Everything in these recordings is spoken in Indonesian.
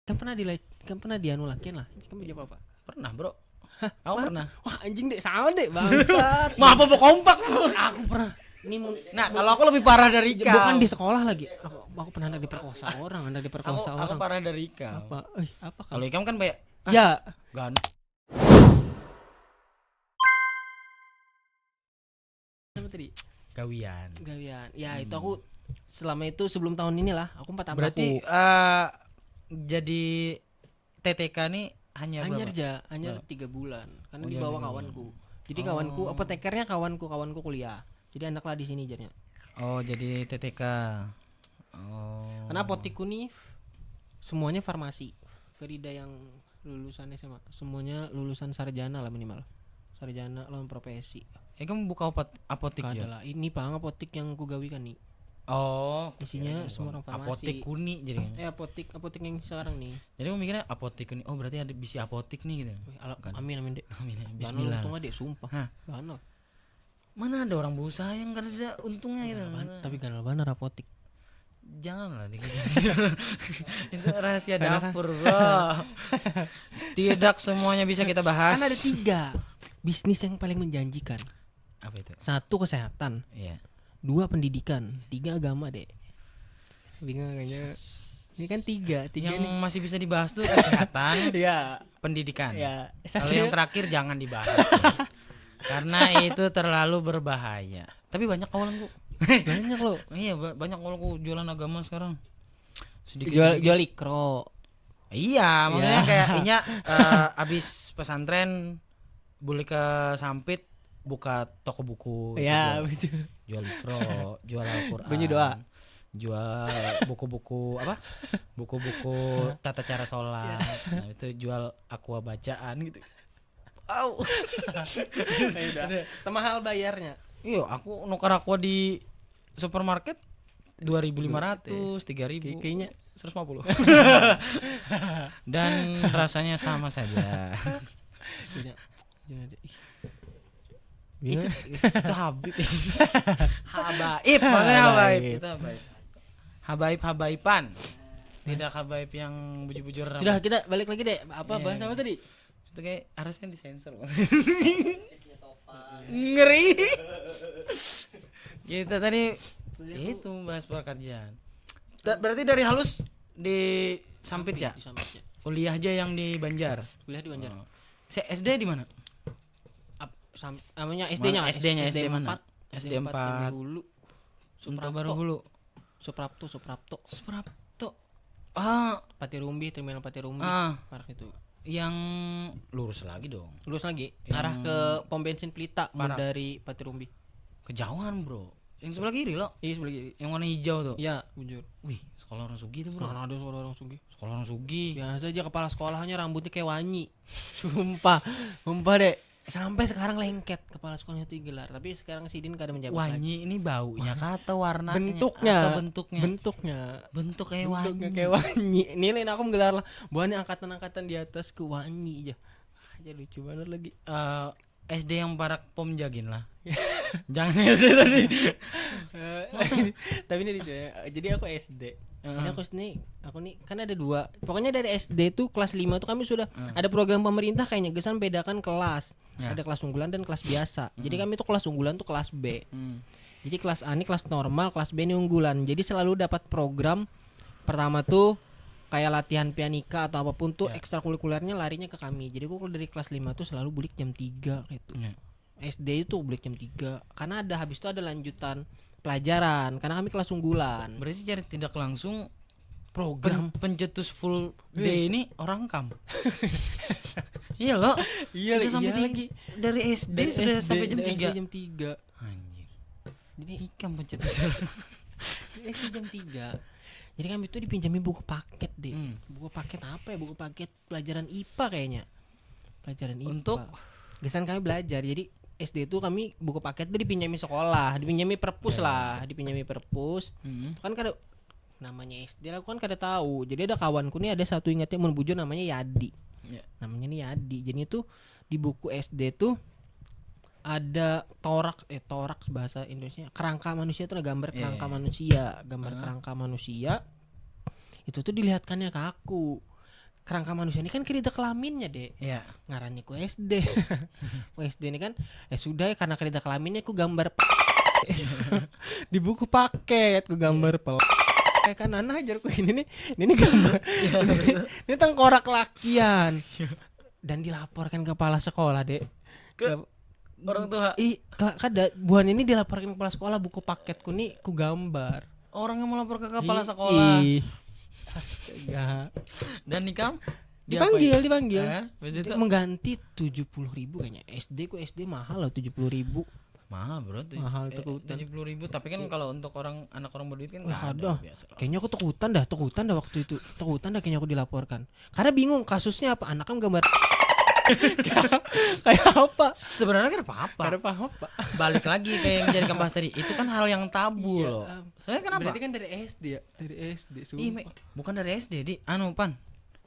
Kan pernah dianulakin lah. Kamu jawab apa? Pernah, Bro. Aku pernah. Wah, anjing deh, sama deh, bangsat. Maaf apa kompak. Aku pernah. Nah, kalau aku lebih parah dari kau. Bukan di sekolah lagi. Aku pernah anak diperkosa orang, anak diperkosa Aku orang. parah dari kau. Apa Kalau ikam kan banyak. Ya, Gan. apa tadi? Gawian. Ya, itu aku selama itu sebelum tahun inilah, aku 4 tahun. Berarti jadi TTK nih hanya berapa? 3 bulan karena Oh, dibawa jadi kawanku. Jadi kawanku apotekernya kawanku kuliah. Jadi anaklah di sini jadinya. Oh, jadi TTK. Oh. Karena apotekku nih semuanya farmasi. Kerida yang lulusan SMA, semuanya lulusan sarjana lah minimal. Sarjana lawan profesi. Kamu buka apotek ya? Adalah ini Bang apotek yang ku gawikan nih. Oh, Isinya semua orang farmasi. apotek kuni jadi. Apotek yang sekarang nih. Jadi aku mikirnya apotek kuni. Oh, berarti ada bisi apotek nih gitu. Amin dek. Amin. Banal Bismillah. untungnya dek, sumpah. Hah? Banal. Mana ada orang berusaha yang gak ada untungnya gitu. Tapi ganal banget apotek. Janganlah dikejar. Itu rahasia dapur, Bro. Tidak semuanya bisa kita bahas. Kan ada 3 bisnis yang paling menjanjikan. Apa itu? 1 kesehatan, Iya. 2 pendidikan, 3 agama dek. Bingung kayaknya. Ini kan 3 Yang nih. masih bisa dibahas tuh kesehatan, Ya, pendidikan. ya. Kalau yang terakhir jangan dibahas. Karena itu terlalu berbahaya. Tapi banyak kawanku. banyak loh. Iya, banyak kawanku jualan agama sekarang. Jual ikro. Iya, maksudnya Ya. kayak inya abis pesantren boleh ke Sampit buka toko buku. Ya, Jual ikro, jual Al-Qur'an. Bunyi doa. Jual buku-buku apa? Buku-buku tata cara sholat. Nah, itu jual aqua bacaan gitu. Au. Mahal bayarnya. Iya, aku nukar aqua di supermarket 2.500, 3.000. Kayaknya 150. Dan rasanya sama saja. Itu Habib. Habaib, maksudnya Habaib. Itu Habaib. Habaipan. Tidak Habaib yang bujur-bujur. Sudah, kita balik lagi deh. Iya, Bahas apa tadi? Itu kayak harusnya disensor. Ngeri. Kita tadi itu bahas pekerjaan. Berarti dari halus di Sampit ya? Di Sampit ya. Kuliah aja yang di Banjar. Kuliah di Banjar. SD di mana? Namanya SD-nya SD mana? SD 4. Hulu. Untuk baru hulu. Suprapto. Patirumbi, terminal Patirumbi. Parah itu. Yang lurus lagi dong. Lurus lagi, arah ke pom bensin Pelita dari Patirumbi. Kejauhan, Bro. Yang sebelah kiri loh. Iya, sebelah kiri. Yang warna hijau tuh. Iya, bujur. Wih, sekolah orang Sugi tuh, Bro. Mana ada sekolah orang Sugi. Sekolah orang Sugi. Biasa aja kepala sekolahnya rambutnya kayak wangi. Sumpah deh. Sampai sekarang lengket kepala sekolahnya tuh gelar. Tapi sekarang Sidin kada menjabat lagi. Wangi ini baunya kata warnanya Bentuknya. atau bentuknya? Bentuk kayak Bentuknya wangi. kayak wangi. Nilai aku menggelar lah. Buahnya angkatan-angkatan di atas ke wangi aja. Aja lucu banget lagi. SD yang parak pom jagin lah. Jangan SD tadi. Tapi ini lucu ya. Jadi aku SD. Ini aku nih kan ada 2. Pokoknya dari SD tuh kelas 5 tuh kami sudah ada program pemerintah kayaknya gesan bedakan kelas. Ada kelas unggulan dan kelas biasa. Jadi kami tuh kelas unggulan tuh kelas B. Jadi kelas A ini kelas normal, kelas B ini unggulan. Jadi selalu dapat program pertama tuh kayak latihan pianika atau apapun tuh ekstrakurikulernya larinya ke kami. Jadi aku dari kelas 5 tuh selalu bulik jam 3 gitu. SD itu bulik jam 3 karena ada habis itu ada lanjutan pelajaran karena kami kelas unggulan. Berarti secara tidak langsung program pencetus full day ini orang kam. Iya loh. Iya sampai lagi. Dari SD sudah sampai jam 3. Jam 3. Anjir. Jadi ikam pencetus. SD jam 3. Jadi kami itu dipinjamin buku paket deh. Buku paket apa ya? Buku paket pelajaran IPA kayaknya. Pelajaran IPA. Untuk gesan kami belajar. Jadi SD itu kami buku paket itu dipinjami sekolah, dipinjami perpus lah, dipinjami perpus. Kan kada namanya SD lah, aku kan kada tahu. Jadi ada kawanku nih ada satu ingatnya mun bujur namanya Yadi. Namanya nih Yadi. Jadi itu di buku SD tuh ada torak bahasa Indonesia. Kerangka manusia itu ada gambar kerangka manusia, kerangka manusia. Itu tuh dilihatkannya ke aku. kerangka manusia ini kan kerida kelaminnya, Dek. Iya. Ngarannya ku SD. Ku SD ini kan sudah ya karena kerida kelaminnya ku gambar di buku paket ku gambar kayak kan anak ajar ku ini gambar. Ini tengkorak lakian. Dan dilaporkan ke kepala sekolah, Dek. Ke orang tua. Kada buan ini dilaporkan ke kepala sekolah buku paketku nih ku gambar. Orang yang melapor ke kepala sekolah. Astaga. Dan nikam Dipanggil. Itu Mengganti 70.000 kayaknya. SD mahal loh 70.000. mahal bro tuh. Mahal tekutan. 70.000 tapi kan kalau untuk anak orang berduit kan nggak ada. Biasa lah. Kayaknya aku tekutan dah waktu itu. Tekutan dah kayaknya aku dilaporkan. Karena bingung kasusnya apa. Anak kan gambar kayak apa? Sebenarnya kan apa-apa. Apa? Balik lagi kayak yang jadi bahas tadi. Itu kan hal yang tabu loh. Soalnya kenapa? Berarti kan dari SD ya? Dari SD sumpah. Bukan dari SD, Di. Pan.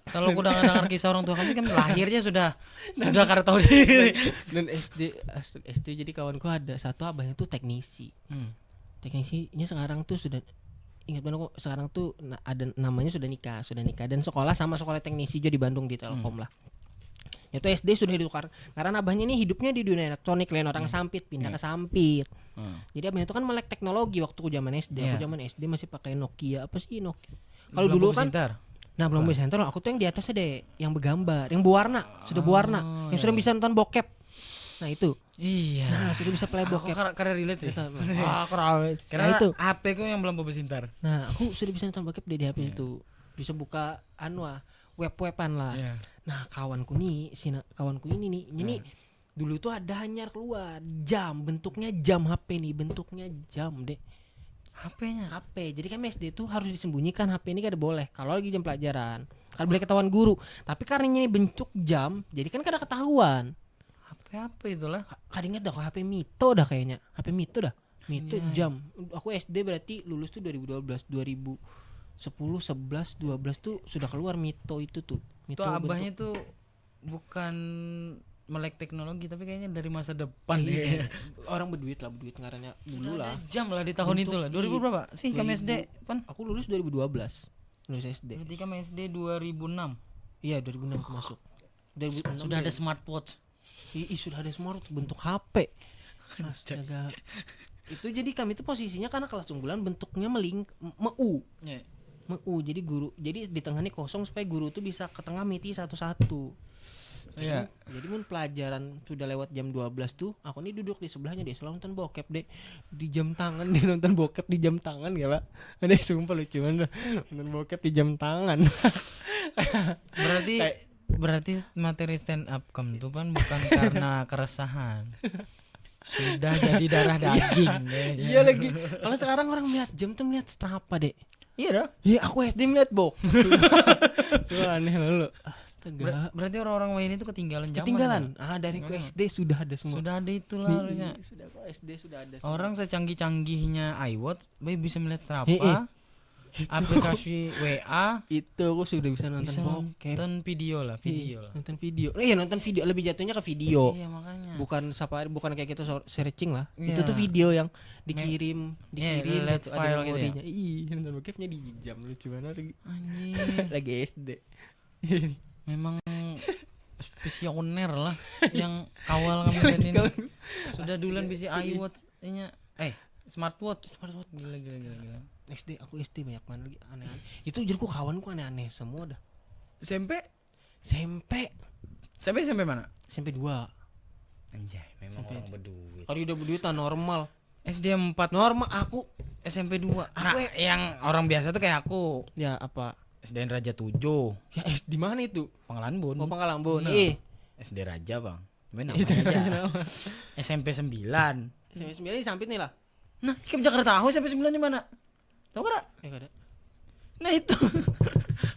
Kalau aku udah dengar kisah orang tua kami kan lahirnya sudah kada tahu diri. Dan SD jadi kawanku ada satu abahnya tuh teknisi. Teknisinya sekarang tuh sudah ingat banget kok sekarang tuh ada namanya sudah nikah dan sekolah sama sekolah teknisi juga di Bandung di Telkom lah. Itu SD sudah ditukar karena abahnya ini hidupnya di dunia elektronik lain orang Sampit pindah ke Sampit. Jadi abahnya itu kan melek teknologi waktu zaman SD. Aku zaman SD masih pakai Nokia apa sih Nokia. Kalau dulu kan belum bisa center aku tuh yang di atasnya deh yang bergambar, yang berwarna, sudah berwarna, yang sudah bisa nonton bokep. Nah itu. Iya. Nah, sudah bisa play bokep. Karena relate sih. Karena itu HP ku yang belum bersintar. Nah, aku sudah bisa nonton bokep di HP itu. Bisa buka web-weban lah. Nah, kawanku ini ini dulu tuh ada hanyar keluar jam, bentuknya jam HP nih, bentuknya jam deh. HP. Jadi kan SD tuh harus disembunyikan HP ini kada boleh kalau lagi jam pelajaran. Kan boleh ketahuan guru. Tapi karena ini bentuk jam, jadi kan kada ketahuan. HP itulah. Kada ingat dah HP Mito dah kayaknya. HP Mito dah. Mito jam. Aku SD berarti lulus tuh 2012, 2010, 11, 12 tuh sudah keluar Mito itu tuh. Mito itu abahnya tuh bukan melek teknologi tapi kayaknya dari masa depan deh. Orang berduit ngarannya dulu lah. Jam lah di tahun itu lah. 2000 berapa sih kami SD? Pan? Aku lulus 2012. Lulus SD. Berarti kami SD 2006. Iya, 2006 aku masuk. 2006 sudah ada smartwatch. Sudah ada smart bentuk HP. Astaga. Itu jadi kami itu posisinya karena kelas unggulan bentuknya meu. Meu. Jadi guru jadi di tengahnya kosong supaya guru tuh bisa ke tengah miti satu-satu. Jadi mun pelajaran sudah lewat jam 12 tuh, aku nih duduk di sebelahnya dia selalu nonton bokep deh. Di jam tangan dia nonton bokep di jam tangan ya, Pak. Ada sumpah lucu banget nonton bokep di jam tangan. Berarti materi stand up kamu tuh kan bukan karena keresahan. Sudah jadi darah daging deh. Iya lagi. Kalau sekarang orang melihat jam tuh melihat apa, Dek? Iya dah. Iya, aku SD melihat bokep. Cuma aneh lalu. Astaga. Berarti orang-orang lain itu ketinggalan zaman. Ketinggalan. Dari SD sudah ada semua. Sudah ada itulah harusnya. Sudah kok SD sudah ada semua. Orang secanggih-canggihnya iWatch, bisa melihat Strava, aplikasi WA, itu aku sudah bisa nonton bokep. Nonton video lah. Nonton video. Iya, nonton video lebih jatuhnya ke video. Iya, makanya. Bukan kayak kita searching lah. Itu tuh video yang dikirim gitu, ada memorinya. Iya, nonton bokepnya di jam lucu banget lagi. Anjir. Lagi SD. Memang visioner lah yang kawal kami ini. Sudah duluan bisa iWatch nya smartwatch. Gila. Aku SD banyak banget lagi aneh-aneh. Itu jadiku kawanku aneh-aneh semua dah. SMP mana? SMP 2. Anjay, memang SMP. orang berduit. Kalau udah berduit normal. SD 4 normal aku SMP 2. Yang orang biasa tuh kayak aku. Ya apa? SD Raja 7. Ya di mana itu? Pangkalambun. Oh, Pangkalambun. SD Raja, Bang. Namanya aja. SMP 9. SMP 9 di Sampit nih lah. Nah, ke Jakarta tahu SMP 9 di mana? Tahu enggak? Enggak ada. Nah itu.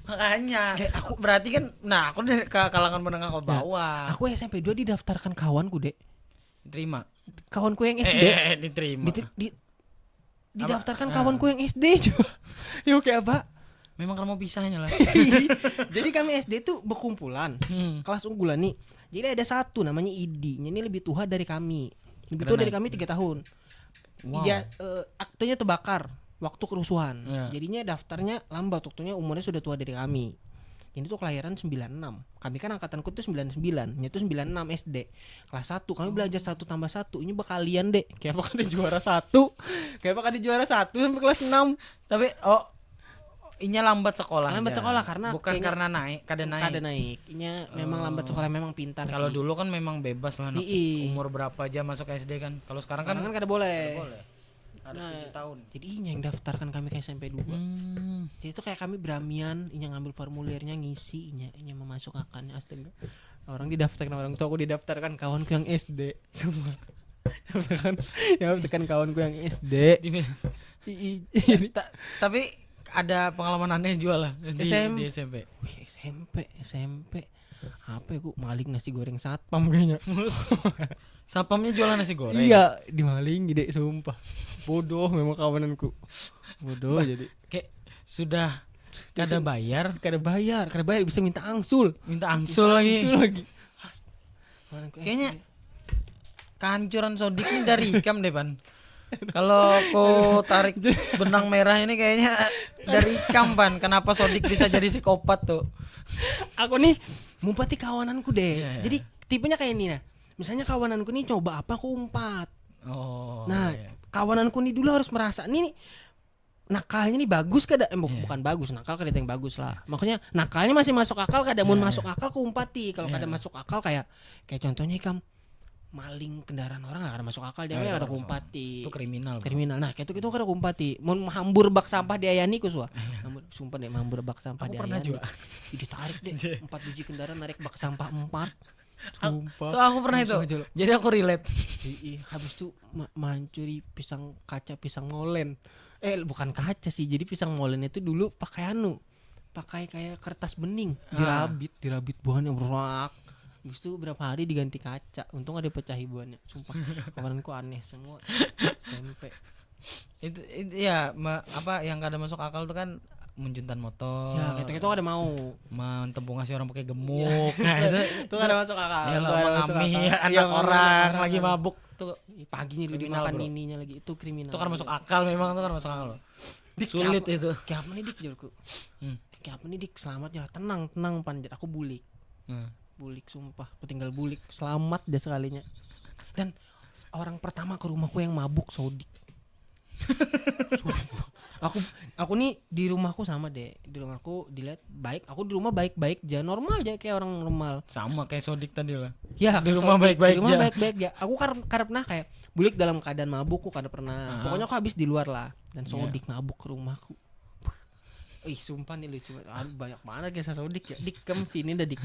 Makanya aku berarti kan aku dari kalangan menengah ke bawah. Aku SMP 2 didaftarkan kawanku, Dek. Diterima. Kawanku yang SD. Diterima. Didaftarkan kawanku yang SD juga. Ya oke apa? Memang kamu pisahnya lah. Jadi kami SD tuh berkumpulan kelas unggulan nih. Jadi ada satu namanya Idi. Ini lebih tua dari kami. Lebih tua dari kami 3 tahun. Dia aktenya terbakar waktu kerusuhan. Jadinya daftarnya lambat waktunya umurnya sudah tua dari kami. Ini tuh kelahiran 96. Kami kan angkatanku tuh 99. Nya tuh 96 SD. Kelas 1 kami belajar 1+1. Ini bakalian deh. Kayak apa kan ada juara 1. Kayak apa kan ada juara 1 sampai kelas 6. Tapi inya lambat sekolah. Lambat sekolah karena bukan karena kada naik. Inya memang lambat sekolah, memang pintar. Kalau dulu kan memang bebas lah anak umur berapa aja masuk SD kan. Kalau sekarang kan kada boleh. Harus 7 tahun. Jadi inya yang daftarkan kami ke SMP 2. Jadi itu kayak kami beramian, inya ngambil formulirnya, ngisi, inya memasukkannya. Astaga. Orang didaftarkan orang tua, aku didaftarkan kawanku yang SD semua. Daftarkan kawanku yang SD. Tapi ada pengalaman aneh jual lah di SMP. Wih, SMP. Apa ya, maling nasi goreng satpam kayaknya. Satpamnya jualan nasi goreng. Iya, dimaling gede sumpah. Bodoh memang kawananku. Bodoh jadi. Kayak sudah kada bayar bisa minta angsul. lagi. Kayaknya kehancuran Sodik ini dari Ikam deh, Pan. Kalau tarik benang merah ini kayaknya dari Ikam, Pan. Kenapa Sodik bisa jadi psikopat tuh? Aku nih ngumpati kawananku deh. Yeah. Jadi tipenya kayak ini nah. Misalnya kawananku nih coba apa aku umpat. Kawananku nih dulu harus merasa nih nakalnya nih bagus kada bukan bagus, nakal kada yang bagus lah. Makanya nakalnya masih masuk akal, kada mau masuk akal ke umpati. Kalau kada masuk akal kayak contohnya Ikam maling kendaraan orang ada masuk akal dia ada kumpati. Itu kriminal. Nah, kayak itu kada kumpati. Mun hambur bak sampah diayani ku suah. Sumpah deh hambur bak sampah diayani. Aku pernah juga. Ditarik deh 4 biji kendaraan narik bak sampah 4. Sumpah. So aku pernah itu. Jadi aku relate. Habis itu mencuri pisang molen. Bukan kaca sih. Jadi pisang molen itu dulu pakai kayak kertas bening, dirabit buahnya berak. Habis itu berapa hari diganti kaca. Untung ada pecahi buahnya. Sumpah. Kawananku aneh semua. SMP. Itu ya apa yang kada masuk akal tuh kan menjuntan motor. Ya, gitu ada mau mentempung ngasih orang pakai gemuk. Nah, itu kada masuk akal. Ya, mengamih anak orang lagi mabuk tuh. Paginya dulu dimakan nininya lagi. Itu kriminal. Itu kan masuk akal, memang itu kan masuk akal. Sulit itu. Kayak apa nih Dik jolku? Kayak apa nih Dik? Selamat ya. Tenang panjat. Aku bulik. Bulik sumpah. Aku tinggal bulik. Selamat dia sekalinya. Dan orang pertama ke rumahku yang mabuk Sodik. Aku nih di rumahku sama deh. Di rumahku dilihat baik. Aku di rumah baik-baik aja, normal aja kayak orang normal. Sama kayak Sodik tadi lah. Ya, di rumah baik-baik aja. Baik-baik aja. Aku karena pernah kayak bulik dalam keadaan mabuk, aku kada pernah. Pokoknya aku habis di luar lah. Dan Sodik mabuk ke rumahku. Sumpah nih lucu. Banyak mana kisah Sodik ya. Dik kem sini dah Dik.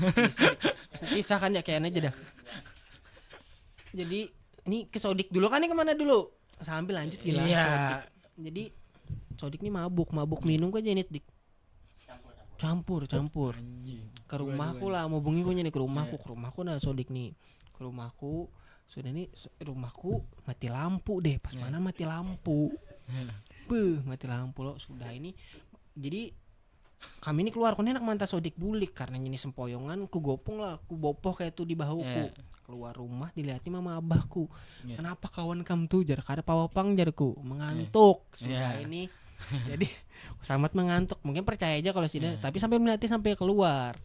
Kisahkan ya kayaknya aja dah. Jadi ini ke Sodik dulu kan, nih kemana dulu? Sambil lanjut gila. Iya. Jadi Sodik nih mabuk minum aja nih Dik. Campur. Ke rumahku lah, mau bungi nih ke rumahku. Ke rumahku dah Sodik nih. Ke rumahku. Sudah nih rumahku mati lampu deh. Pas mana mati lampu. Mati lampu loh. Sudah ini. Jadi kami ini keluar, enak mantah Sodik bulik karena ini sempoyongan, ku gopong lah, ku bopoh kayak tuh di bahuku. Keluar rumah dilihatin mama abahku. Kenapa kawan kamu tuh jar kada pawapang jarku, mengantuk. Sudah ini. Jadi sangat mengantuk. Mungkin percaya aja kalau sih tapi sampai melati sampai keluar.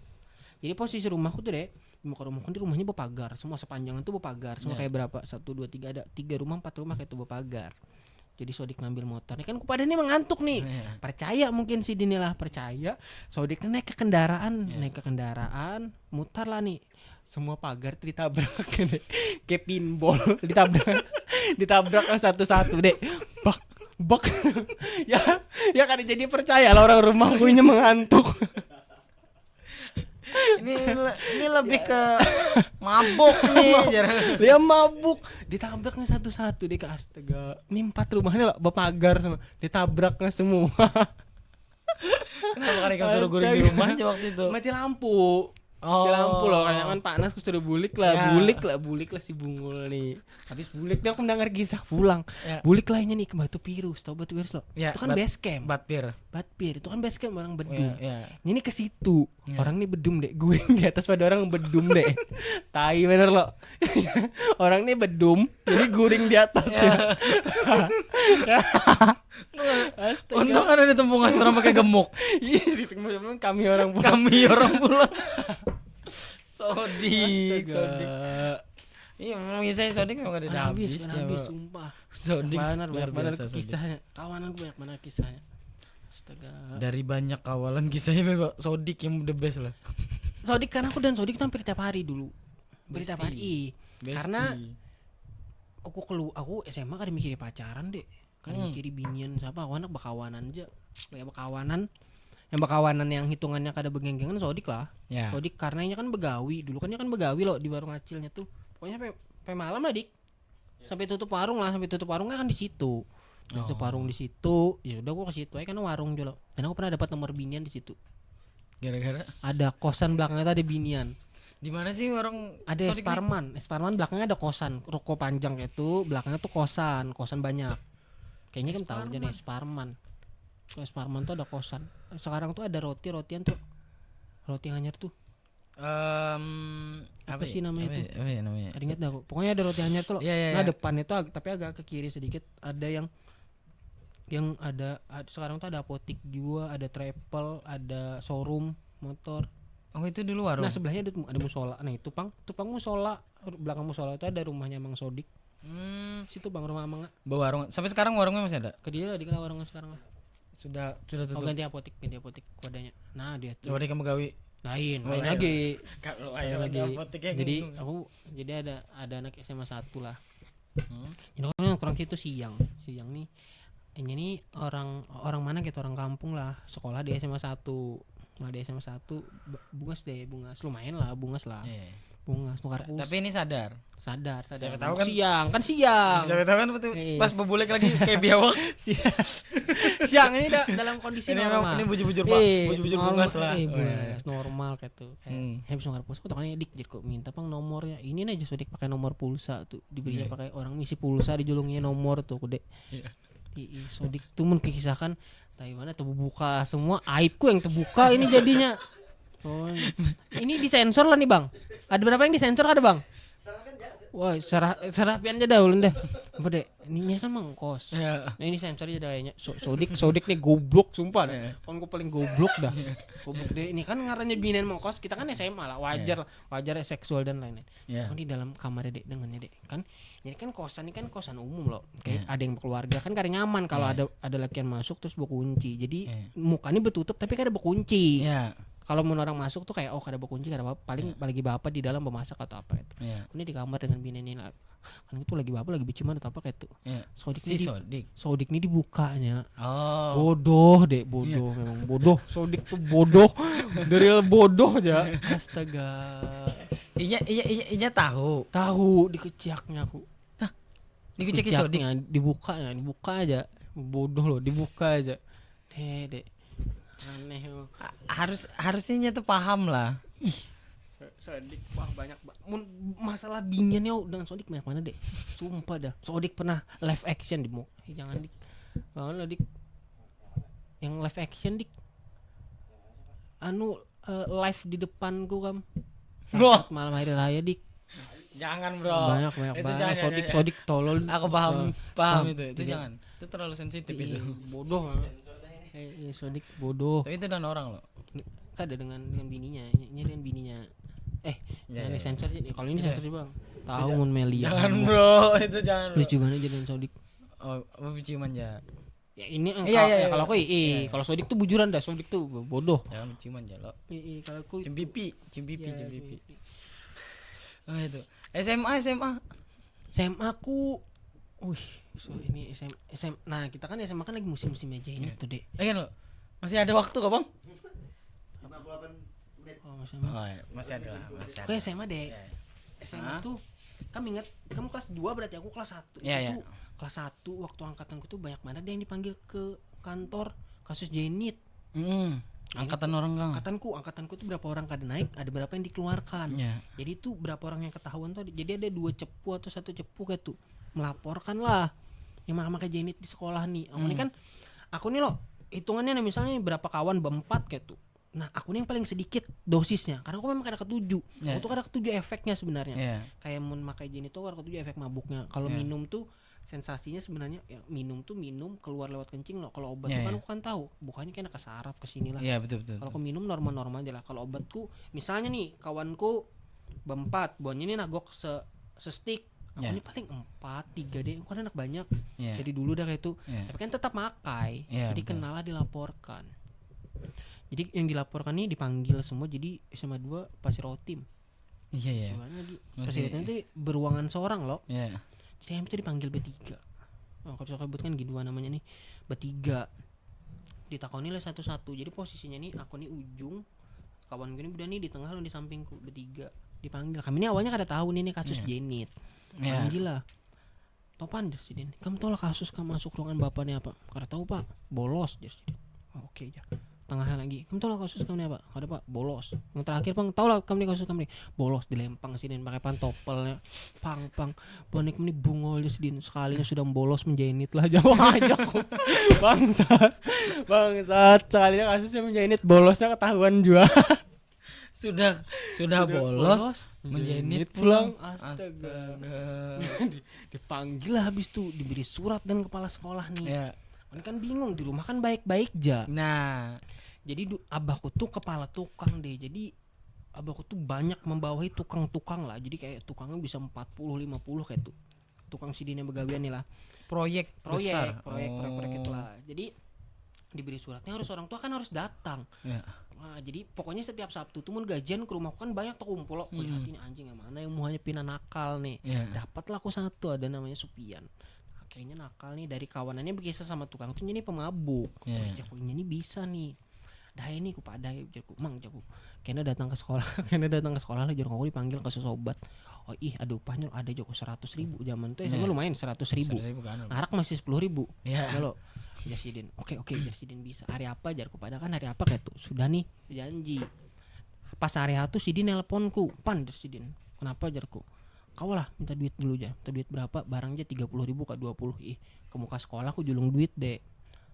Jadi posisi rumahku tuh deh, muka rumahku di rumahnya berpagar, semua sepanjangan tuh berpagar. Semua kayak berapa? 1 2 3 ada 3 rumah 4 rumah kayak tuh berpagar. Jadi Sodik ngambil motor. Ini kan kupada nih mengantuk nih. Percaya mungkin si Dini lah percaya. Sodik naik ke kendaraan, mutar lah nih. Semua pagar ditabrak kayak pinball, ditabrak satu-satu deh. Bak. ya kan jadi percaya lah orang rumahku ini mengantuk. Ini lebih ke mabuk nih. Dia mabuk, ditabraknya satu-satu deh, astaga. Ini 4 rumahnya lah berpagar semua, ditabraknya semua. Kenapa kali kamu suruh guring di rumah aja waktu itu? Mati lampu. Di lampu loh, karena kan panas, aku suruh bulik lah si Bungul nih. Habis bulik dia aku mendengar kisah pulang. Bulik lainnya nih ke Batu Pirus, tahu Batu Pirus loh. Itu kan base camp. Batpir, itu kan base camp orang bedum. Ini ke situ. Orang nih bedum deh, gue di atas pada orang bedum deh. Tai bener loh. Orang nih bedum, jadi guring di atas ya. Untung ada di Tempung Ngasih orang pakai gemuk. Iya, di Tempung kami orang pulang. Kami orang pulang. Sodik. Iya, memang saya Sodik memang ada habis. Sumpah. Sodik Banyak banget kisahnya. Kawanan gue banyak banget kisahnya. Astaga. Dari banyak kawalan kisahnya memang Sodik yang the best lah. Sodik kan aku dan Sodik hampir tiap hari dulu. Hampir tiap hari. Karena aku SMA kan mikirin pacaran deh. Kan mikirin binian siapa, aku anak bakawanan aja. Kayak bakawanan. Yang bakawanan yang hitungannya kada begenggengan Sodik lah. Ya. Sodik karena ini kan begawi. Dulu kan dia kan begawi loh di warung acilnya tuh. Pokoknya sampai malam lah, Dik. Sampai tutup warung kan di situ. Tutup warung di situ. Ya udah gua ke situ aja karena warung dulu. Dan aku pernah dapat nomor binian di situ. Gara-gara Ada kosan belakangnya tuh ada binian. di mana sih warung? Ada Esparman belakangnya ada kosan, ruko panjang itu, belakangnya tuh kosan banyak. Kayaknya kan tahu aja nih Esparman. Kalau Esparman tuh ada kosan. Sekarang tuh ada rotian tuh. Roti anyar tuh. Apa sih namanya itu? Apa ya namanya? Ada ingat aku. Pokoknya ada roti anyar tuh loh. Nah, depan itu tapi agak ke kiri sedikit ada yang ada sekarang tuh ada apotik juga, ada travel, ada showroom motor. Oh, itu dulu warung. Nah, sebelahnya ada musola. Nah, itu Pang musola. Belakang musola itu ada rumahnya Mang Sodik. Situ Bang rumah Mang. Bawa warung. Sampai sekarang warungnya masih ada? Ke dia lah di warungnya sekarang lah. Sudah tutup. Oh, ganti apotik kodenya. Nah, dia tuh. Coba deh kamu gawi. Lain lagi. Jadi aku ada anak SMA 1 lah. Jadi orang kurang situ siang nih. Ini nih orang mana gitu, orang kampung lah, sekolah di SMA 1. Nah, di SMA 1 bungas lumayan lah, bungas lah. Bungas tukar pulsa. Tapi ini sadar. Siapa tahu kan siang. Siapa tahu kan pas bebulek lagi kayak biawak. Siang ini dalam kondisi normal. Ini bujur-bujur Pak. Bujur-bujur bungas lah. Bungas normal kayak tuh. Habis tukar pulsa, aku tanya Dik, kok minta Pang nomornya. Ini aja Sodik pakai nomor pulsa tuh. Diberinya pakai orang misi pulsa, dijulungnya nomor tuh kude. Sodik tuh mengkisahkan Taiwan terbuka semua aibku yang terbuka ini jadinya. Oh, ini disensor lah nih Bang. Ada berapa yang disensor ada Bang? Wah, serapian aja dahulu deh. Apa deh? Ini kan mangkos. Nah, ini sensor aja kayaknya. Sodik nih goblok sumpah dah. Kon gue paling goblok dah. Goblok deh. Ini kan ngarannya binian mangkos. Kita kan SMA lah. Wajar seksual dan lain-lain. Oh, di dalam kamar Dek dengannya Dek. Kan jadi kan kosan ini kan kosan umum loh. Kayak ada yang berkeluarga kan kada nyaman kalau ada laki yang masuk terus berkunci. Jadi mukanya betutup tapi kada berkunci. Kalau mau orang masuk tuh kayak kada berkunci kada apa, paling lagi bapak di dalam memasak atau apa itu. Ini di kamar dengan bini ini kan itu lagi bapak lagi biciman atau apa kayak itu. Sodik ini dibukanya. Bodoh Dek, bodoh memang bodoh. Sodik tuh bodoh. Dari bodoh aja. Astaga. Iya tahu Dikeciaknya aku. Dikeceki Sodik. Dibuka aja. Bodoh loh, dibuka aja. Dek. Aneh loh. Harusnya tuh paham lah. Sodik wah banyak masalah biniannya dengan Sodik banyak mana Dek. Sumpah dah. Sodik pernah live action jangan Dik. Bangun lah Dik. Yang live action Dik. Live di depan gua kam. Malam hari raya Dik. Jangan bro. Banyak Sodik tolol. Aku paham itu. Itu jangan. Itu terlalu sensitif itu. Bodoh. Sodik bodoh. Tapi itu dan orang loh. Ada dengan bininya. Dengan bininya. Ini sensor aja. Kalau ini sensor Bang. Tahu mun Melia. Jangan bro, itu jangan. Lucu banget jadi Sodik. Oh, ciuman ya. Ya ini kalau aku kalau Sodik tuh bujuran dah. Sodik tuh bodoh. Jangan ciuman ya lo. Kalau aku cium pipi. Oh itu. SMA aku ini SMA. Nah, kita kan SMA kan lagi musim-musim aja ini tuh, Dek. Kan lo. Masih ada waktu kok, Bang? 58 menit. Masih ada lah, masih ada. Oke, SMA deh. SMA tuh kamu ingat, kamu kelas 2 berarti aku kelas 1. Itu kelas 1 waktu angkatanku tuh banyak mana ada yang dipanggil ke kantor kasus jenit. Angkatan orang Kang. Angkatanku tuh berapa orang kada naik, ada berapa yang dikeluarkan. Jadi tuh berapa orang yang ketahuan tuh, jadi ada 2 cepu atau 1 cepu kayak tuh melaporkan lah yang makan jenit di sekolah nih. Ini kan aku nih loh hitungannya nih, misalnya berapa kawan berempat kayak tuh. Nah, aku nih yang paling sedikit dosisnya karena aku memang kada ketujuh. Aku tuh kada ketujuh efeknya sebenarnya. Kayak mun makai jenit tuh kada ketujuh efek mabuknya. Kalau minum tuh sensasinya sebenarnya ya, minum tuh minum keluar lewat kencing loh. Kalau obat Iya, tuh kan iya. aku kan tahu bukannya kayak ke saraf ke sini lah. Iya, betul betul. Kalau aku minum normal-normal aja lah. Kalau obatku misalnya nih kawanku berempat, bonnya ini nagok sestik. Aku Iya. ini paling 4, 3 deh. Aku kan anak banyak. Iya. Jadi dulu dah kayak itu. Iya. Tapi kan tetap makai. Iya, Jadi betul. kenalah dilaporkan. Jadi yang dilaporkan nih dipanggil semua jadi SMA 2 Pasir Otim. Iya, iya. Soalnya di Masih- Pasir Otim itu beruangan seorang loh. Iya. Saya itu dipanggil B3. Oh, kalau saya sebut kan G2 namanya nih. B3. Ditakoni lah satu-satu. Jadi posisinya nih aku nih ujung, kawan gue ini udah nih di tengah lo di sampingku B3. Dipanggil. Kami ini awalnya kada tahu nih kasus Iya. Jenit. Iya. Panggil lah. Topan Jesiden. Kamu tahu lah kasus kamu masuk ruangan bapak nih apa? Kada tahu Pak. Bolos Jesiden. Oh, oke aja. Tengahnya lagi. Kamu tahu lah kasus kamu nih apa? Ada Pak. Bolos. Yang terakhir Bang, tahu lah kamu nih kasus kamu nih. Bolos dilempang Sidin pakai pantopelnya. Pang. Bonek ini bungol Jesiden. Sekalinya sudah bolos menjenit lah jauh aja kok. Bangsat. Sekalinya kasusnya menjenit bolosnya ketahuan juga. Sudah bolos menjenit pulang. Astaga. Dipanggil lah habis tuh diberi surat dan kepala sekolah nih. Ya. Ini kan bingung di rumah kan baik-baik aja. Nah, Jadi abahku tuh kepala tukang deh. Jadi abahku tuh banyak membawahi tukang-tukang lah. Jadi kayak tukangnya bisa 40-50 kayak tuh. Tukang sidin yang begawian nih lah. proyek besar. Proyek itulah. Jadi diberi suratnya harus orang tua kan harus datang. Ya. Nah, jadi pokoknya setiap Sabtu tuh mun gajian ke rumahku kan banyak tuh kumpul loh. Lihat ini anjing yang mana yang muanya pina nakal nih. Ya. Dapatlah aku satu ada namanya Supian. Nah, kayaknya nakal nih dari kawanannya berkisah sama tukang tuh ini pemabuk. Ya. Wih, jago ini bisa nih. Dah ini ku padai jago mang jago. Kayaknya datang ke sekolah, lah jago aku dipanggil kasus obat. Oh ih ada upahnya ada jago 100.000 zaman tuh SMA lumayan 100.000. Arak masih 10.000. Ya. Halo. Jasidin. Oke Jasidin bisa. Hari apa jarku pada kan hari apa kayak tuh. Sudah nih janji. Pas hari itu Sidin nelponku. Pan Jasidin. Kenapa jarku? Kau lah minta duit dulu aja. Minta duit berapa? Barangnya 30.000 ke 20. Ih, ke muka sekolah aku julung duit deh.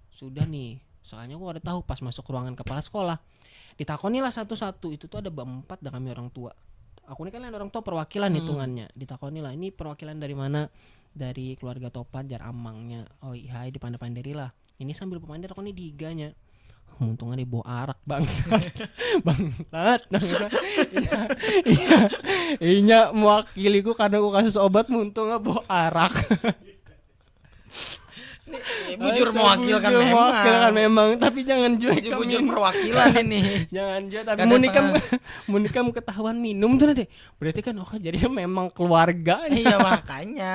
Sudah nih. Soalnya aku udah tahu pas masuk ruangan kepala sekolah. Ditakoni lah satu-satu. Itu tuh ada berempat dah kami orang tua. Aku ini kan orang tua perwakilan hitungannya. Ditakoni lah ini perwakilan dari mana? Dari keluarga Topan jar amangnya. Oh iya di pandai-pandai lah. Ini sambil pemandai aku nih diganya. Untungnya dibawa arak bangsat. bangsat. Iya mewakiliku karena aku kasus obat muntungnya bawa arak. Bujur mewakilkan memang tapi jangan juga Bujur perwakilan ini. jangan juga tapi Kadang munikam ketahuan minum tuh deh. Berarti kan jadinya memang keluarganya. Iya makanya.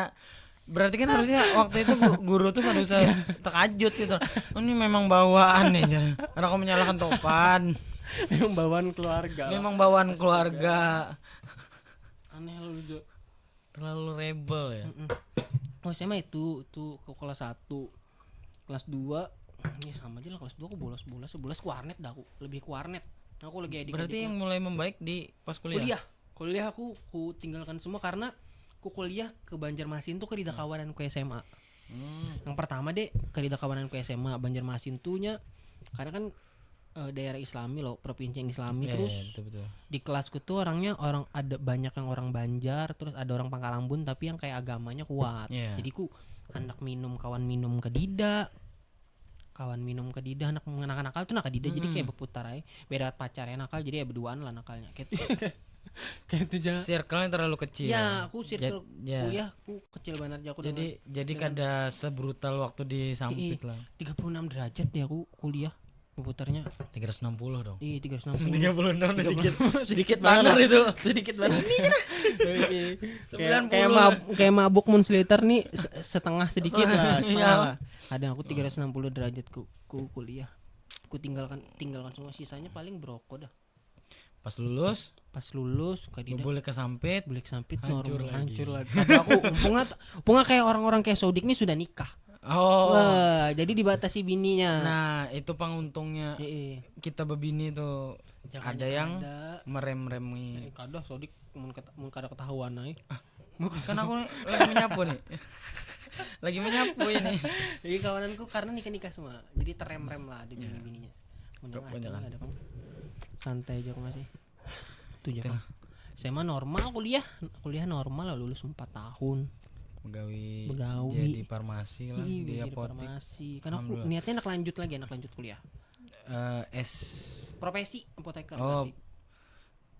Berarti kan harusnya waktu itu guru tuh kan usah terkajut gitu. Oh, ini memang bawaan nih. Karena aku menyalahkan Topan. Memang bawaan keluarga. Memang bawaan keluarga. Aneh lu Jo. Terlalu rebel ya. Oh SMA itu ke kelas 1. Kelas 2 ya sama aja lah kelas 2 aku bolos ke warnet dah aku. Lebih ke warnet. Aku lagi adik-adiknya. Berarti yang mulai membaik di pas kuliah. Kuliah aku tinggalkan semua karena aku kuliah ke Banjarmasin tuh ke Rida kawananku SMA. Yang pertama deh ke Rida kawananku SMA Banjarmasin tuhnya karena kan daerah Islami loh, provinsi yang Islami. Terus betul. di kelasku tuh orangnya ada banyak yang orang Banjar, terus ada orang Pangkalambun tapi yang kayak agamanya kuat. Jadi ku anak kawan minum ke Dida, anak nakal tuh nakal Dida jadi kayak berputar aja. Beda pacarnya nakal jadi ya berduaan lah nakalnya. Kayak itu aja. Circle-nya terlalu kecil. Ya, aku circle kuliah aku kecil banget aja aku. Jadi kada sebrutal waktu di Sampit lah. 36 derajat ya aku kuliah berputarnya 360 dong. Iya 360. 36 sedikit banget banget itu. Sedikit banget. Ini 90. kayak mabuk Moonslater nih setengah sedikit lah. Iya. Lah. Ada aku 360 derajat ku kuliah. Ku tinggalkan semua sisanya paling broko dah. Pas lulus boleh ke Sampit, hancur lagi. Tapi aku umpungnya kayak orang-orang kayak Sodik nih sudah nikah. Wah, jadi dibatasi bininya. Nah, itu panguntungnya. Kita bebini tuh ada yang merem-remi. Kada Sodik mun kada ketahuan ae. Kan aku lagi menyapu nih. Lagi menyapu ini. Jadi kawananku karena nikah semua. Jadi terem-rem lah di bininya. Ada Bang. Santai aja aku masih. Itu aja. SMA normal kuliah normal lah lulus 4 tahun. Begawi Begawi. jadi farmasi lah Ih, di jadi apotek. farmasi. Karena aku Alhamdulillah. niatnya anak lanjut kuliah. S. Profesi apoteker Oh, berarti.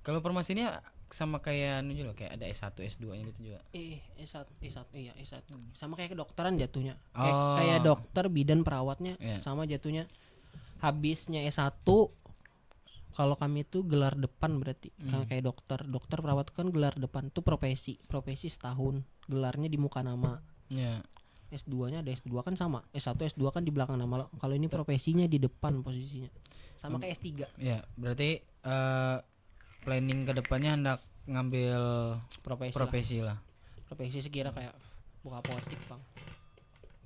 kalau farmasi ini sama kayak anu juga loh, kayak ada S1, S2-nya gitu juga. S1, iya S1. Sama kayak kedokteran jatuhnya. Oh. Kayak dokter, bidan, perawatnya Iya. sama jatuhnya. Habisnya S1 kalau kami itu gelar depan berarti. Kalau kayak dokter perawat kan gelar depan tuh profesi setahun. Gelarnya di muka nama. Ya. S2-nya ada S2 kan sama. S1, S2 kan di belakang nama lo. Kalau ini profesinya di depan posisinya. Sama kayak S3. Ya, berarti planning kedepannya hendak ngambil profesi lah. Profesi sekira kayak buka apotek, Bang.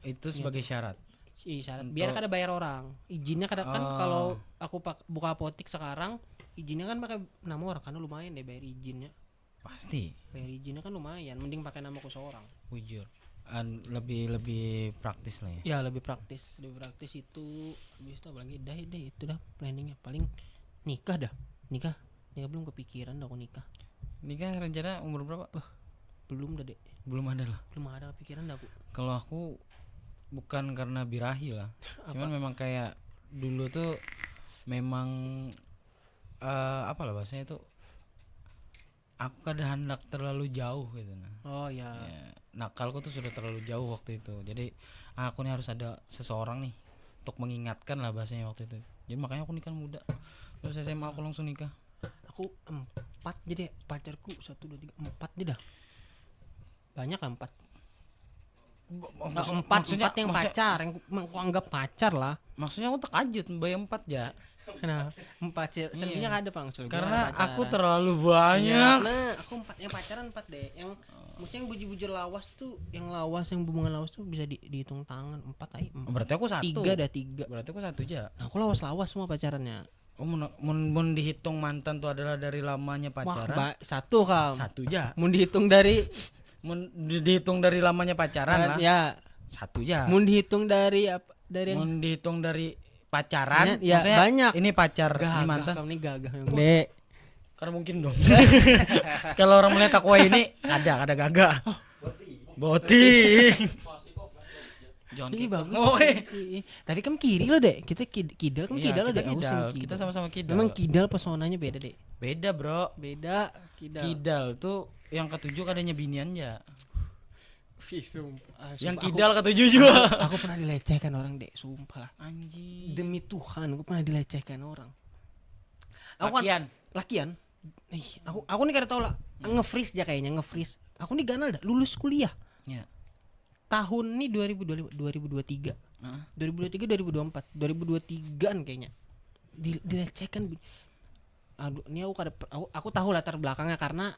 Itu sebagai syarat. Syarat biar kada bayar orang. Izinnya kan kalau aku buka apotek sekarang izinnya kan pakai nama orang karena lumayan deh bayar izinnya. Pasti. Bayar izinnya kan lumayan, mending pakai namaku seorang. Jujur. Lebih praktis lah ya. Ya lebih praktis itu. Habis itu apalagi dah itu dah planningnya paling nikah belum kepikiran dah aku nikah. Nikah rencana umur berapa? Belum dah dek, Belum ada lah. belum ada kepikiran dah aku. Kalau aku bukan karena birahi lah. Cuman memang kayak dulu tuh memang apa lah bahasanya itu, aku kadang hendak terlalu jauh gitu nah. Oh ya. Ya, nakalku tuh sudah terlalu jauh waktu itu. Jadi aku nih harus ada seseorang nih untuk mengingatkan lah bahasanya waktu itu. Jadi makanya aku nikah muda. Terus SMA aku langsung nikah. Aku 4 jadi pacarku 1 2 3 4 aja dah. Banyak lah 4. Empat yang pacar, yang aku anggap pacar lah. Maksudnya aku terkajut bayar 4 ya. Nah, 4 selebihnya ada Bang, selebihnya Karena ada pacaran. aku terlalu banyak. Nah, aku 4 yang pacaran 4 deh. Yang maksudnya yang bujur-bujur lawas tuh, yang hubungan lawas tuh bisa dihitung tangan 4 aja. Berarti aku 1. 3. Berarti aku 1 aja. Nah, aku lawas semua pacarannya. Oh, mun dihitung mantan tuh adalah dari lamanya pacaran. Satu kam. 1 aja. Mun dihitung dari Mun dihitung dari lamanya pacaran lah. ya. 1 aja. Mun dihitung dari apa? Dari yang Mun dihitung dari pacaran, ya, maksudnya banyak. ini pacar, ini gagah, mantan. kamu nih gagah yang dek. Karena mungkin dong. Kalau orang melihat aku ini ada gagah. Boti. John Ini bagus. Oh, Tadi kan kiri lo dek. Kita kidal kan iya, kidal lo kita dek. Aku kidal. sama Kita sama-sama kidal. Memang kidal pesonanya beda dek. Beda, Bro. Beda kidal. Kidal tuh yang ketujuh kadanya binian ya. Sumpah, Yang kidal ketujuh juga. aku pernah dilecehkan orang dek, sumpah. Anjing. Demi Tuhan, aku pernah dilecehkan orang. Aku lakian. Ih, aku nih kada tahu lah. Nge-freeze aja kayaknya, nge-freeze. Aku nih ganal dah, lulus kuliah. Ya. Tahun nih 2023. 2023 2024. 2023an kayaknya. Dilecehkan. Aduh, ini aku tahu latar belakangnya karena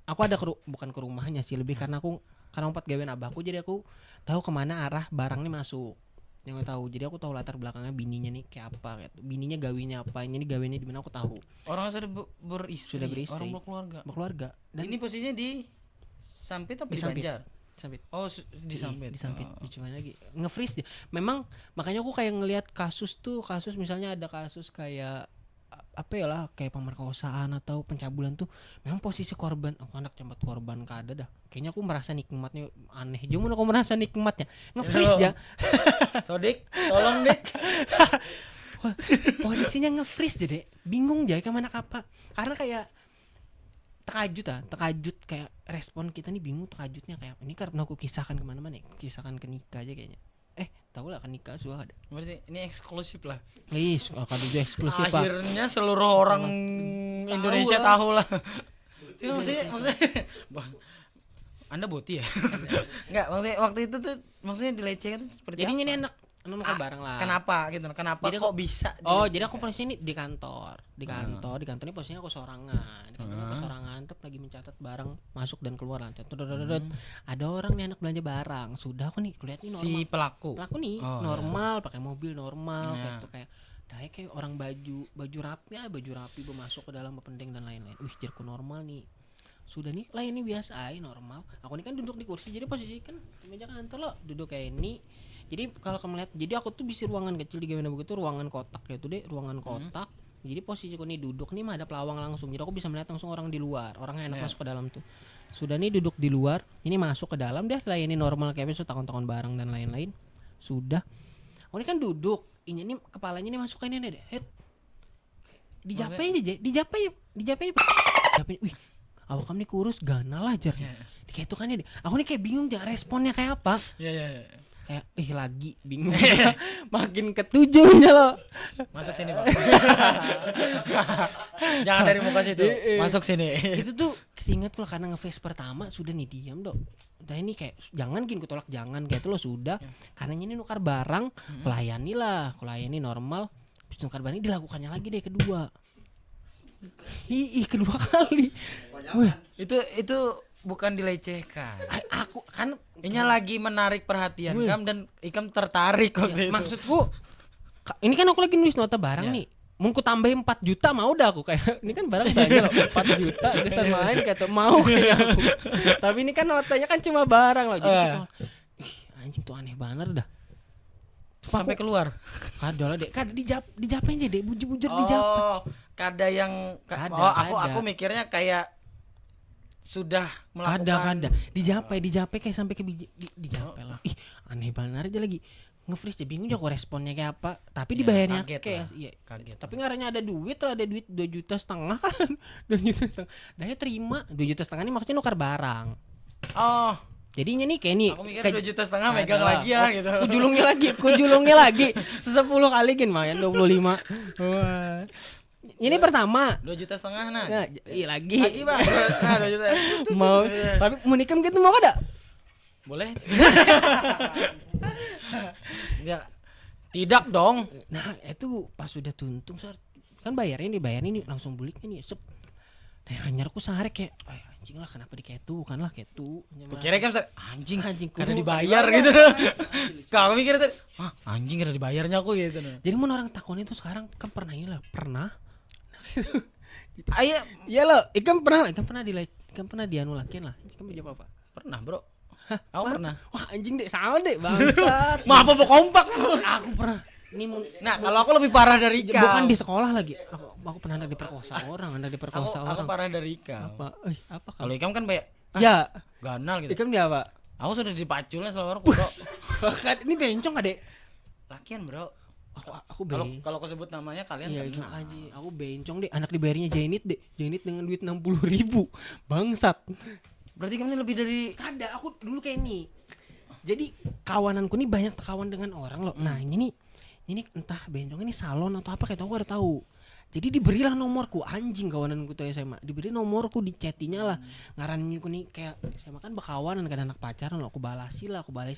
aku ada bukan ke rumahnya sih, lebih karena karena 4 gawean abahku, jadi aku tahu kemana arah barang nih masuk. Yang aku tahu, jadi aku tahu latar belakangnya bininya nih kayak apa, kayak bininya gawinya apa, ini gawinya di mana aku tahu. Orang sudah beristri. Sudah beristri. Orang berkeluarga. Dan ini posisinya di Sampit apa di Sampit. Banjar? Sampit. Oh, di Sampit. Di Sampit. Oh. Cuma lagi nge-freeze dia. Memang makanya aku kayak ngelihat kasus misalnya ada kasus kayak apa ya lah, kayak pemerkosaan atau pencabulan tuh, memang posisi korban, aku anak jembat korban kada dah. Kayaknya aku merasa nikmatnya aneh. Cuma aku merasa nikmatnya nge-freeze aja. Sodik, tolong Dik. Posisinya nge-freeze jadi bingung aja kemana apa. Karena kayak terkajut kayak respon kita nih bingung, terkajutnya kayak ini karena aku kisahkan kemana-mana, kisahkan ke nikah aja kayaknya. Tahu lah kan nikah sudah ada. Berarti ini eksklusif lah. Kalau itu eksklusif Pak. Akhirnya seluruh orang Indonesia tahu lah. Itu maksudnya Anda boti ya? Enggak, maksudnya waktu itu tuh maksudnya dilecehkan tuh seperti Jadi apa? ini enak makan bareng lah. Kenapa gitu? Kenapa Jadi kok bisa? Jadi aku posisi ini di kantor. Di kantor ini posisinya aku sorangan. Di kantor aku sorangan, tuh lagi mencatat barang masuk dan keluar lancar. Ada orang nih anak belanja barang. Sudah aku nih kulihat nih normal. Si pelaku Nih normal, pakai mobil normal kayak kayak orang baju rapi masuk ke dalam pendeng dan lain-lain. Jarku normal nih. Sudah nih lah ini biasa aja normal. Aku ini kan duduk di kursi, jadi posisi kan di meja kantor lo duduk kayak ini. Jadi kalau kamu lihat, jadi aku tuh bisa ruangan kecil di gawean begitu, ruangan kotak gitu deh, ruangan kotak. Jadi posisiku nih duduk nih mah ada pelawang langsung. Jadi aku bisa melihat langsung orang di luar, orang yang enak masuk ke dalam tuh. Sudah nih duduk di luar, ini masuk ke dalam dah layani normal kayak biasa takon-takon barang dan lain-lain. Sudah. Oh ini kan duduk, ini kepalanya ini masuk ke ini deh. Head. Dijapain aja, dijapain. Wih, awak kamu nih kurus ganal aja. Kayak itu kan ya. Aku nih kayak bingung jangan responnya kayak apa. Iya. Kayak lagi bingung. Makin ketujuhnya loh. Masuk sini, Pak. Jangan dari muka situ. Masuk sini. Itu tuh keinget kalau karena nge-face pertama sudah nih diam dok. Udah ini kayak jangan gini kutolak jangan kayak itu lo sudah. Karena ini nukar barang, kulayani normal. Habis nukar barang ini dilakukannya lagi deh kedua. Kedua kali. Wih, Itu bukan dilecehkan. aku kan Ini lagi menarik perhatian Ikam dan Ikam tertarik waktu itu. maksudku ini kan aku lagi nulis nota barang nih. Mau ku tambahin 4 juta mau dah aku kayak ini kan barang banyak loh 4 juta geser main kayak tuh mau kayak aku. Tapi ini kan notanya kan cuma barang loh. Jadi anjing tuh aneh banget dah. Sampai keluar. Kada lah dek, kada dijapain aja dek, bujur-bujur dijapa. Kada yang aku mikirnya kayak sudah melakukan. Kada dijapai kayak sampai ke biji dijapai lah. Ih, aneh banget aja lagi. Nge-freeze aja bingung juga responnya kayak apa. Tapi dibayarnya kayak iya. Kaget. Tapi ngaranya ada duit lah, ada duit 2,5 juta kan. 2,5 juta. Dahnya terima 2,5 juta ini maksudnya nukar barang. Oh, Jadinya nih kayak nih. aku mikir 2,5 juta megang lagi ya gitu. Kujulungnya lagi. 10 kali gin mayan 25. Wah. Ini pertama 2,5 juta nah. Lagi Bang. Nah, 2 juta. mau tapi mau nikam gitu mau kada? Boleh? Enggak. Tidak dong. Nah itu pas sudah tuntung kan bayarnya nih langsung buliknya nih sep. Nah hanyarku sehari kayak anjing lah kenapa diketu kan lah ketu. Kira kan anjing kada kudu dibayar gitu. Kalau mikir tadi anjing kada dibayarnya aku gitu. Jadi mau orang takon itu sekarang kan pernah Ayo, iya lo, ikan pernah dianulakin lah. Ikan menjawab apa? pernah, Bro. Aku pernah. Wah, anjing dek, sama dek, bangsat. Mah apa kompak. Aku pernah. Nah, kalau aku lebih parah dari Ika. Bukan di sekolah lagi. Aku pernah diperkosa orang, Aku parah dari Ika. Apa Kalau Ikam kan kayak ya, ganal gitu. Ikam dia apa? Aku sudah dipaculnya selama orang, Bro. Ini bencong adek. Lakian, Bro. Aku kalau aku sebut namanya kalian iya, kenal. Aji, aku bencong deh. Anak dibayarnya Jainit deh. Jainit dengan duit 60.000. Bangsat. Berarti kamu lebih dari kada. Aku dulu kayak ini. Jadi kawananku nih banyak kawan dengan orang loh. Nah ini entah bencong ini salon atau apa kayak aku ada tahu. Jadi diberilah nomorku anjing kawananku tuh SMA. Diberi nomorku di chattingnya lah. Ngaranku nih kayak SMA kan bekawanan kan anak pacaran loh. Aku balasi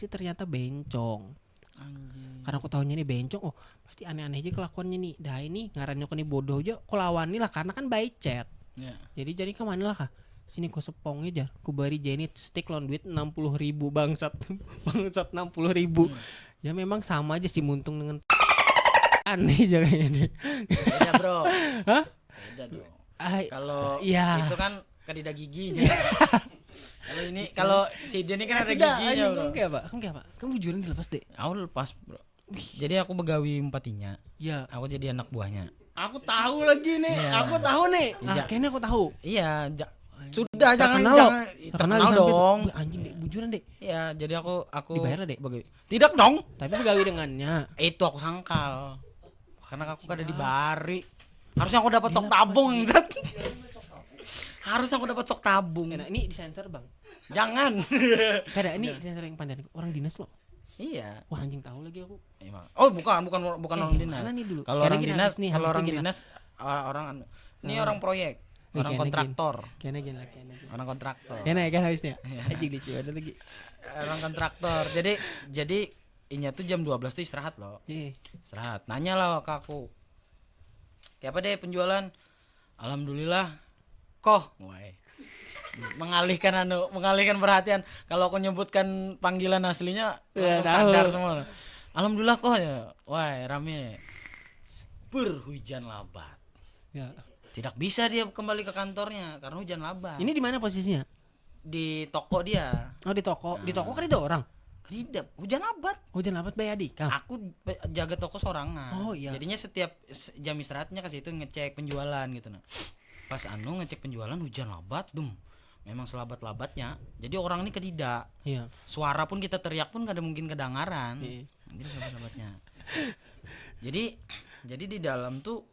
ternyata bencong. Anjing. Karena aku tahunya nih bencong, pasti aneh-aneh aja kelakuannya nih. Dah ini ngarannya aku nih bodoh aja, aku lawani lah karena kan by chat. Yeah. Jadi kemana lah kah? Sini ku sepong aja, ku bari Jainit stick lawan duit 60.000 bangsat. Bangsat 60.000. Ya memang sama aja sih muntung dengan aneh aja kayaknya deh. Beda, Bro. Hah? Beda dong. Kalau iya. itu kan kadida giginya. Kalau si dia ini kan ada giginya, Bro. Kamu kayak apa? Kamu jujuran dilepas deh. Aku lepas, Bro. Jadi aku begawi empatinya. Iya. Aku jadi anak buahnya. Aku tahu lagi nih. Iya. Aku tahu nih. Kayaknya aku tahu. Iya, sudah jangan terkenal dong. Anjing deh, bujuran deh. Iya, jadi aku dibayar deh. Tidak dong. Tapi begawi dengannya. Itu aku sangkal. Karena aku kada dibari. Harusnya aku dapat sok tabung, Zat. Harusnya aku dapat sok tabung. Nah, ini disensor, Bang. Jangan. Kada ini disensor yang pandai orang dinas loh. Iya. Wah, anjing tahu lagi aku. Oh, bukan orang dinas. Kalau orang dinas, ini orang proyek. Orang kontraktor. Kena. Orang kontraktor. Kena habisnya. Anjing dicu ada lagi. Orang kontraktor. Jadi inya tuh jam 12 tuh istirahat loh. Iya. Istirahat. Nanya lah ke aku. Kayak apa deh penjualan? Alhamdulillah. Woi. Mengalihkan perhatian. Kalau aku nyebutkan panggilan aslinya langsung sadar semua. Alhamdulillah ya. Woi, rame. Berhujan lebat. Ya. Tidak bisa dia kembali ke kantornya karena hujan lebat. Ini di mana posisinya? Di toko dia. Oh, di toko. Di toko kan ada orang. Tidak, hujan lebat. Hujan lebat bayar Dika. Aku jaga toko sorangan. Oh iya. Jadinya setiap jam istirahatnya ke situ ngecek penjualan gitu nah. Pas ngecek penjualan hujan lebat, memang selabat-labatnya. Jadi orang ini ketidak. Iya. Suara pun kita teriak pun kada mungkin kedengaran. Iya. Jadi selabat-labatnya. Jadi di dalam tuh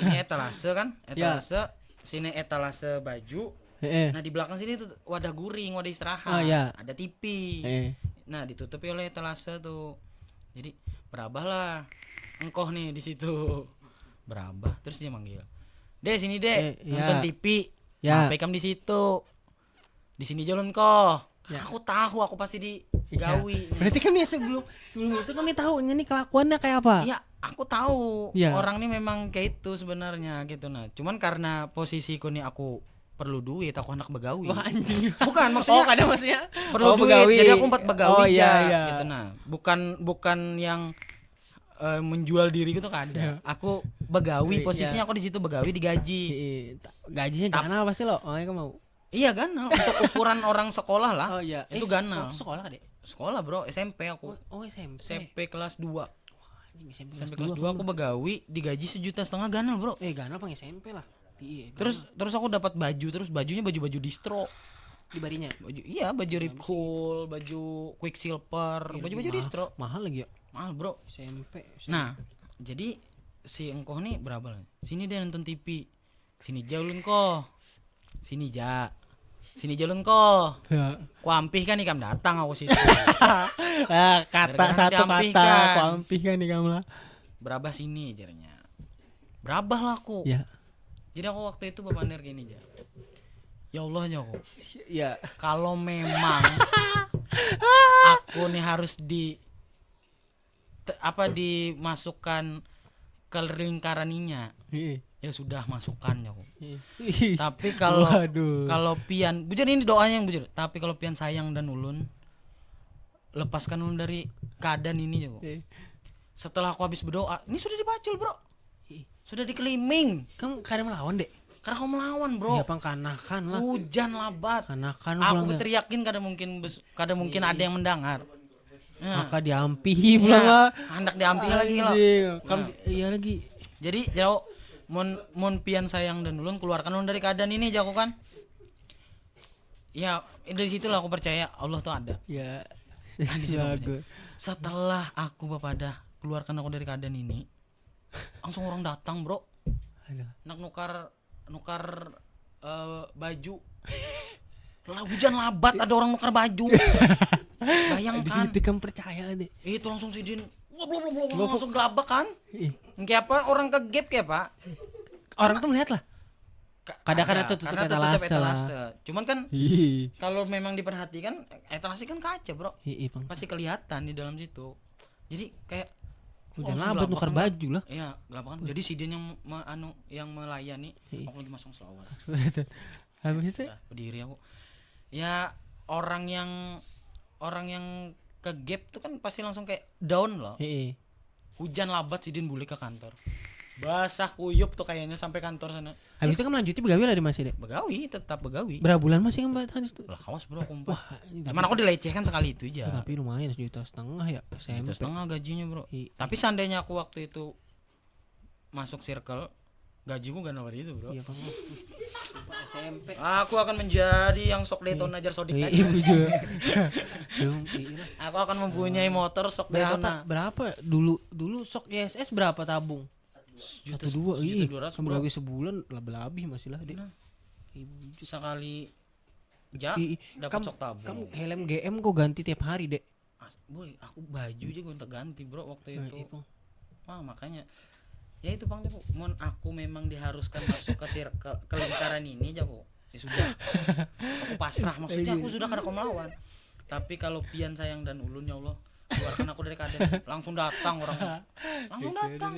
ini etalase kan, etalase sini etalase baju. Nah di belakang sini tuh wadah guring, wadah istirahat. Ada TV. Nah ditutupi oleh etalase tuh. Jadi berabah lah engkoh nih di situ. Berabah terus dia manggil. Dek sini dek, nonton TV. Sampai kamu di situ. Di sini jalan kok. Aku tahu aku pasti digawi. Berarti kan ya sebelum itu kami tahu ini kelakuannya kayak apa? Iya, aku tahu. Orang ini memang kayak itu sebenarnya gitu nah. Cuman karena posisiku nih aku perlu duit, aku anak begawi. Wah anjing. Bukan maksudnya. maksudnya perlu duit. Begawi. Jadi aku empat begawi iya. gitu nah. Bukan yang menjual diri gitu kan ada. Aku begawi, posisinya aku di situ begawi digaji. Gajinya ganal pasti lo. Oh, kamu mau. Iya ganal untuk ukuran orang sekolah lah. Oh iya. Itu ganal. Sekolah Dek? Sekolah, Bro, SMP aku. Oh, SMP. SMP kelas 2. SMP kelas kelas 2 aku begawi digaji 1,5 juta ganal, Bro. Ganal pang SMP lah. Iya. Terus aku dapat baju, terus bajunya baju distro. Di barinya. Baju Rip Cool, baju Quicksilver, baju-baju distro. Mahal lagi ya? Mahal, Bro. SMP. Nah, jadi si engkoh nih berapa lah? Sini deh nonton TV. Sini jaulun kok. Sini jalan kok. Kuampih kan ikam datang aku situ. Kata satu kata kuampih kan ikam lah. Berabah sini jarnya. Berabah lah aku. Ya. Jadi aku waktu itu bepander gini aja. Ya Allah ya aku. Ya. Kalau memang aku nih harus dimasukkan ke lingkaran ininya. Ya sudah masukkan ya aku. Tapi kalau pian bujur ini doanya yang bujur. Tapi kalau pian sayang dan ulun lepaskan ulun dari keadaan ini ya aku. Setelah aku habis berdoa, ini sudah dibacul, Bro. Sudah dikeliming. Kamu kadang melawan, Dek? Karena kamu melawan, Bro. Iya, pang kanakan lah. Hujan labat. Kanakan aku teriakin kadang mungkin ada yang mendengar. Maka diampi pulang lah. Hendak diampi lagi lah. Iya lagi. Jadi jauh mon pian sayang dan ulun keluarkan ulun dari keadaan ini jago kan. Ya dari situlah aku percaya Allah tuh ada. Ya. Setelah aku bapadah keluarkan aku dari keadaan ini, langsung orang datang, Bro. Nak nukar baju. Lah hujan labat ada orang nukar baju. Bayangkan. Di situ kamu percaya deh. Itu langsung sidin. Wah, langsung gelabak kan? Kayak apa? Orang ke gap kayak Pak. Orang tuh melihat lah. Kadang-kadang tutup etalase. Cuman kan kalau memang diperhatikan etalase kan kaca, Bro. Pasti kelihatan di dalam situ. Jadi kayak hujan labat nukar baju lah. Iya, gelabakan. Jadi sidin yang melayani aku lagi masang selawat. Habis itu berdiri aku. Ya orang yang ke gap tuh kan pasti langsung kayak down loh. Hujan labat sidin balik ke kantor. Basah kuyup tuh kayaknya sampai kantor sana. Habis itu kan melanjuti begawi lah di masih deh. Begawi, tetap begawi. Berapa bulan masih kan habis itu? Lah awas Bro, kumpul. Wah, cuman aku dilecehkan sekali itu aja. Tapi lumayan 1,5 juta ya. 1,5 juta gajinya, Bro. Tapi seandainya aku waktu itu masuk circle, gajiku gak nawar itu, Bro. Iya, Bang. SMP. Aku akan menjadi yang sok Daytona Jar Sodik tadi. Aku akan mempunyai motor sok Daytona. Berapa dulu sok ISS berapa tabung? 1,2 juta. Sama gawe sebulan lebih masih lah, Dek. Sekali dapat sok tabung. Kamu helm GM kok ganti tiap hari, Dek? Boy, aku baju aja gue ganti, Bro, waktu itu. Makanya ya itu Bang, aku memang diharuskan masuk ke lingkaran ini jago. Ya sudah. Aku pasrah, maksudnya aku sudah kada melawan. Tapi kalau pian sayang dan ulun ya Allah, keluarkan aku dari keadaan. Langsung datang orang. Langsung datang.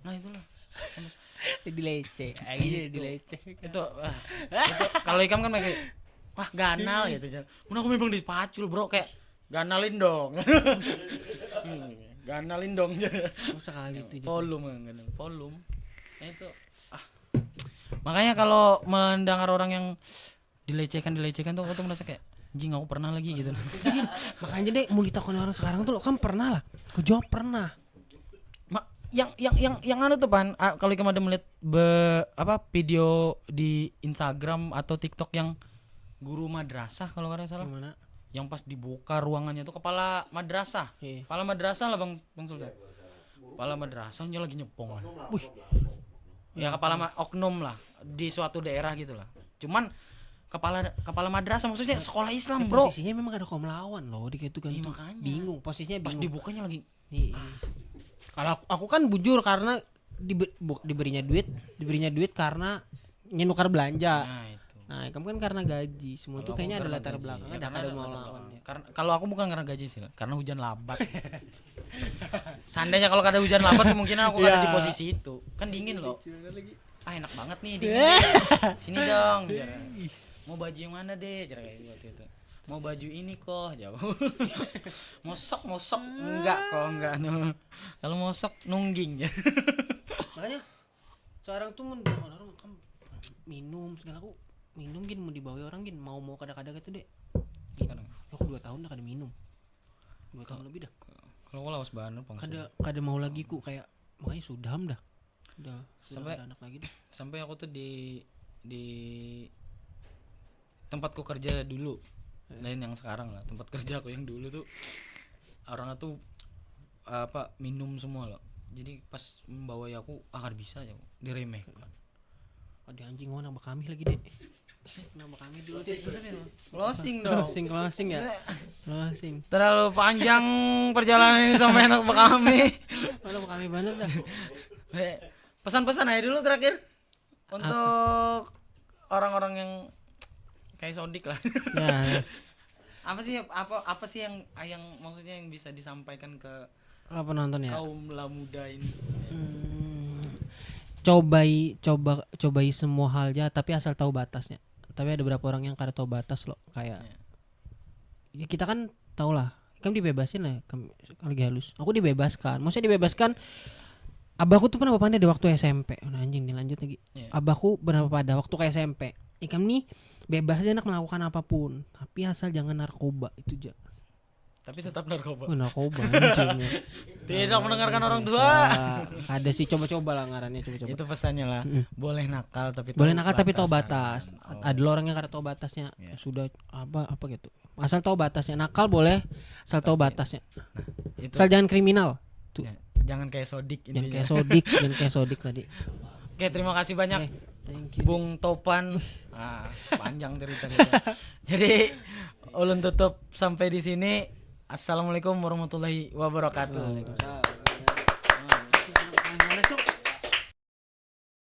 Nah itulah. Dileceh. Dileceh. Itu kalau ikam kan kayak wah ganal gitu. Aku memang dipacul, Bro, kayak ganalin dong. Ganalin dong. Sekali itu. Volume. Nah itu makanya kalau mendengar orang yang dilecehkan tuh aku tuh merasa kayak anjing aku pernah lagi gitu. Makanya deh mau ditakoni orang sekarang tuh lo kan pernah lah. Aku jawab pernah. Yang anu tuh Pan, kalau kamu ada melihat video di Instagram atau TikTok yang guru madrasah kalau nggak salah. Gimana? Yang pas dibuka ruangannya tuh kepala madrasah. Iya. Kepala madrasah lah Bang Sultan. Kepala madrasah dia lagi nyepong lah. Wih. Ya oknum lah di suatu daerah gitu lah. Cuman kepala madrasah maksudnya sekolah Islam, Bro. Posisinya memang ada kaum lawan loh di gitu kan. Iya, tuh. makanya. Bingung, posisinya Pas bingung. dibukanya lagi Iya. Kalau aku kan bujur karena diberinya duit karena nyenukar belanja. nah itu. Nah, kamu kan karena gaji. Semua itu Kalau kayaknya aku ada karena latar gaji. belakangnya, Ya, ada karena ada ada mau latar lawan belakang. ya. Karena kalau aku bukan karena gaji sih, karena hujan labat. Seandainya kalau ada hujan labat kemungkinan aku ada di posisi itu. Kan dingin loh. Ah enak banget nih dingin. Sini dong. Mau baju yang mana deh? Kayak waktu itu. Mau baju ini kok jauh. mosok enggak no. Kalau mosok nungging ya. Makanya seorang tuh orang kan minum segala aku minum gin mau dibawa orang gin mau kadang-kadang gitu deh. Sekarang Aku 2 tahun udah kada minum. 2 tahun lebih dah. kalau lawas banget Kada mau lagi ku kayak makanya sudam dah. Udah Sampai- ada anak lagi deh. sampai aku tuh di tempatku kerja dulu lain yang sekarang lah. Tempat kerja aku yang dulu tuh orangnya tuh minum semua loh. Jadi pas membawa aku akar bisa aja diremehkan. Ada anjing mana kami lagi deh. Nama kami dulu deh. Closing dong. Closing ya. Closing. Terlalu panjang perjalanan ini sampai anak kami. Mana kami banget dah. Pesan-pesan aja dulu terakhir untuk orang-orang yang kayak Sodik lah. Ya, apa sih yang maksudnya yang bisa disampaikan ke apa penonton ya? kaum muda ini? Cobai semua halnya tapi asal tahu batasnya. Tapi ada beberapa orang yang kada tahu batas loh kayak ya kita kan tau lah kan dibebasin lah lagi halus aku dibebaskan maksudnya dibebaskan abahku tuh pernah pandai di waktu SMP anjing dilanjut lagi abahku pernah pada waktu ke SMP ikam nih bebas aja nak melakukan apapun tapi asal jangan narkoba itu aja Tapi tetap narkoba. narkoba anjingnya Tidak mendengarkan orang tua. ada sih coba-coba lah ngarannya coba-coba Itu pesannya lah. Boleh nakal tapi boleh nakal tapi tahu batasan. batas. Ada orang yang kada tahu batasnya. Iya. Sudah apa gitu. Asal tahu batasnya. Nakal boleh, asal tahu batasnya. Itu Asal jangan kriminal. Tuh. ya, jangan kayak Sodik Jangan intinya. kayak Sodik, jangan kayak Sodik tadi. Oke, terima kasih banyak Thank you. Bung Topan. Panjang cerita. Jadi ulun tutup sampai di sini. Assalamualaikum warahmatullahi wabarakatuh. Waalaikumsalam.